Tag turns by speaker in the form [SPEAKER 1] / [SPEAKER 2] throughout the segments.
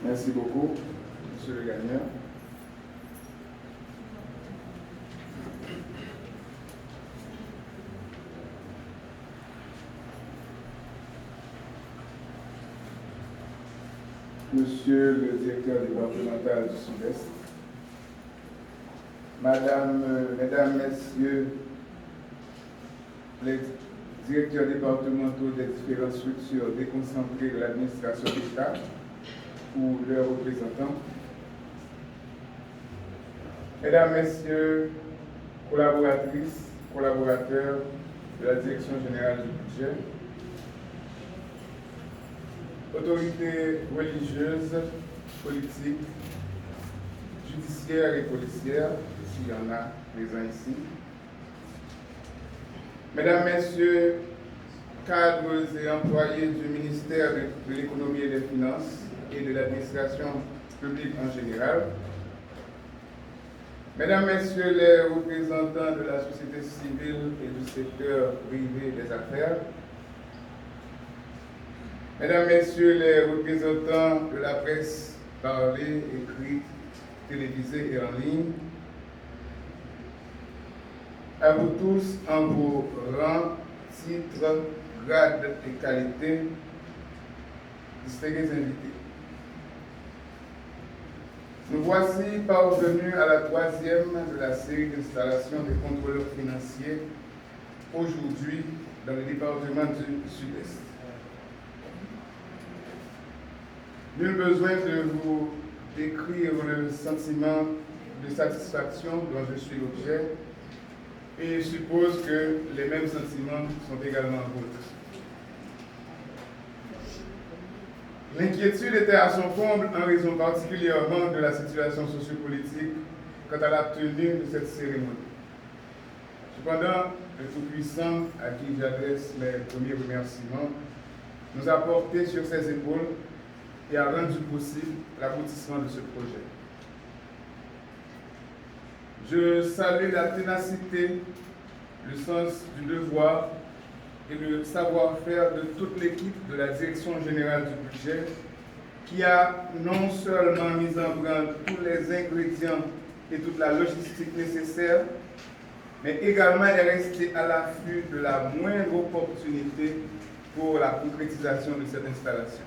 [SPEAKER 1] Merci beaucoup, Monsieur le Gagnant. Monsieur le directeur départemental du Sud-Est, Mesdames, Messieurs les directeurs départementaux des différentes structures déconcentrées de l'administration d'État ou leurs représentants, Mesdames, Messieurs, collaboratrices, collaborateurs de la Direction générale du budget, autorités religieuses, politiques, judiciaires et policières, s'il y en a présents ici, Mesdames, Messieurs, cadres et employés du ministère de l'économie et des finances et de l'administration publique en général, Mesdames, Messieurs les représentants de la société civile et du secteur privé des affaires, Mesdames, Messieurs les représentants de la presse parlée, écrite, télévisée et en ligne, à vous tous en vos rangs, titres, grades et qualités, distingués invités. Nous voici parvenus à la troisième de la série d'installations des contrôleurs financiers aujourd'hui dans le département du Sud-Est. Nul besoin de vous décrire le sentiment de satisfaction dont je suis l'objet et je suppose que les mêmes sentiments sont également vôtres. L'inquiétude était à son comble en raison particulièrement de la situation sociopolitique quant à la tenue de cette cérémonie. Cependant, le Tout-Puissant, à qui j'adresse mes premiers remerciements, nous a portés sur ses épaules et a rendu possible l'aboutissement de ce projet. Je salue la ténacité, le sens du devoir et le savoir-faire de toute l'équipe de la Direction générale du budget qui a non seulement mis en branle tous les ingrédients et toute la logistique nécessaire, mais également est restée à l'affût de la moindre opportunité pour la concrétisation de cette installation.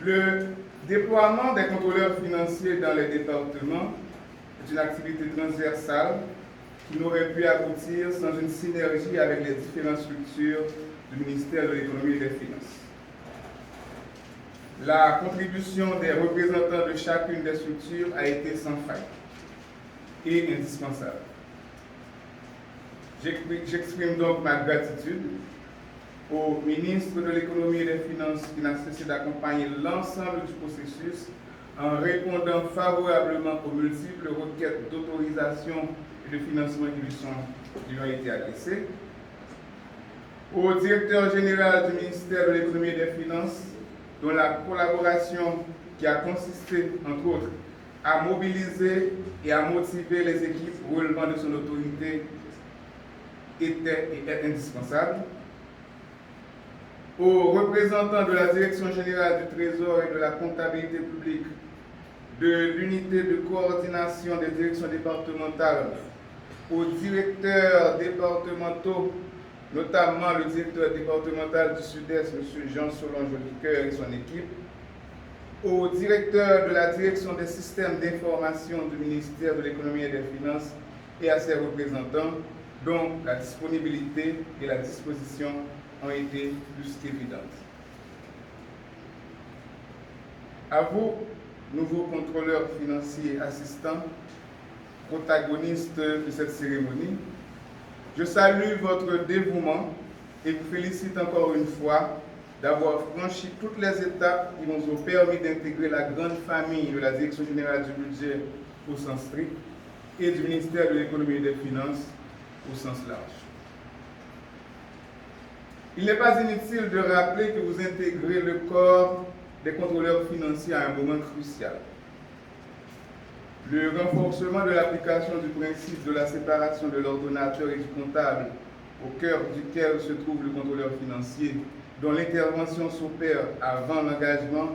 [SPEAKER 1] Le déploiement des contrôleurs financiers dans les départements est une activité transversale qui n'aurait pu aboutir sans une synergie avec les différentes structures du ministère de l'économie et des finances. La contribution des représentants de chacune des structures a été sans faille et indispensable. J'exprime donc ma gratitude au ministre de l'économie et des finances qui n'a cessé d'accompagner l'ensemble du processus en répondant favorablement aux multiples requêtes d'autorisation et de financement qui lui ont été adressées, au directeur général du ministère de l'économie et des finances, dont la collaboration qui a consisté, entre autres, à mobiliser et à motiver les équipes relevant de son autorité était et est indispensable, aux représentants de la Direction générale du Trésor et de la comptabilité publique, de l'unité de coordination des directions départementales, aux directeurs départementaux, notamment le directeur départemental du Sud-Est, M. Jean Solange-Oliqueur et son équipe, au directeur de la direction des systèmes d'information du ministère de l'économie et des finances et à ses représentants, dont la disponibilité et la disposition ont été plus qu'évidentes. À vous, nouveaux contrôleurs financiers assistants, protagonistes de cette cérémonie, je salue votre dévouement et vous félicite encore une fois d'avoir franchi toutes les étapes qui nous ont permis d'intégrer la grande famille de la Direction générale du budget au sens strict et du ministère de l'économie et des finances au sens large. Il n'est pas inutile de rappeler que vous intégrez le corps des contrôleurs financiers à un moment crucial. Le renforcement de l'application du principe de la séparation de l'ordonnateur et du comptable, au cœur duquel se trouve le contrôleur financier, dont l'intervention s'opère avant l'engagement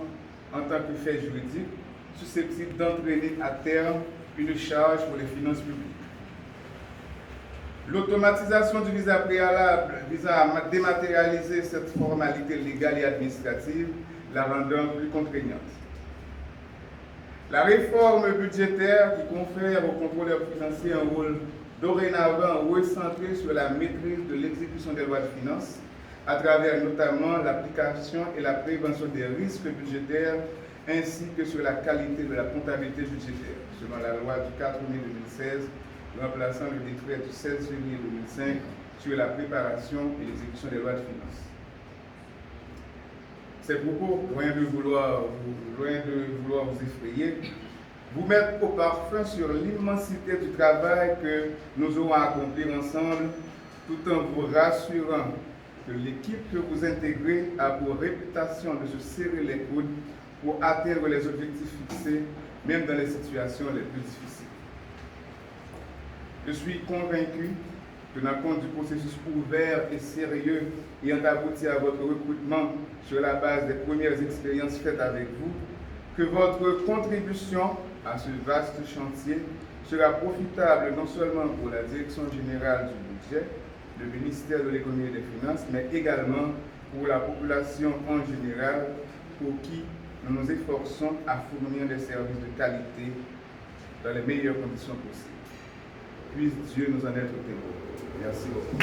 [SPEAKER 1] en tant que fait juridique, susceptible d'entraîner à terme une charge pour les finances publiques. L'automatisation du visa préalable visant à dématérialiser cette formalité légale et administrative, la rendant plus contraignante. La réforme budgétaire qui confère aux contrôleurs financiers un rôle dorénavant recentré sur la maîtrise de l'exécution des lois de finances, à travers notamment l'application et la prévention des risques budgétaires, ainsi que sur la qualité de la comptabilité budgétaire, selon la loi du 4 mai 2016, remplaçant le décret du 16 février 2005 sur la préparation et l'exécution des lois de finances. Ces propos, loin de vouloir vous effrayer, vous mettre au parfum sur l'immensité du travail que nous aurons à accomplir ensemble, tout en vous rassurant que l'équipe que vous intégrez a pour réputation de se serrer les coudes pour atteindre les objectifs fixés, même dans les situations les plus difficiles. Je suis convaincu, tenant compte du processus ouvert et sérieux ayant abouti à votre recrutement sur la base des premières expériences faites avec vous, que votre contribution à ce vaste chantier sera profitable non seulement pour la Direction générale du budget, le ministère de l'économie et des finances, mais également pour la population en général, pour qui nous nous efforçons à fournir des services de qualité dans les meilleures conditions possibles. Puisse Dieu nous en être témoin. Merci beaucoup.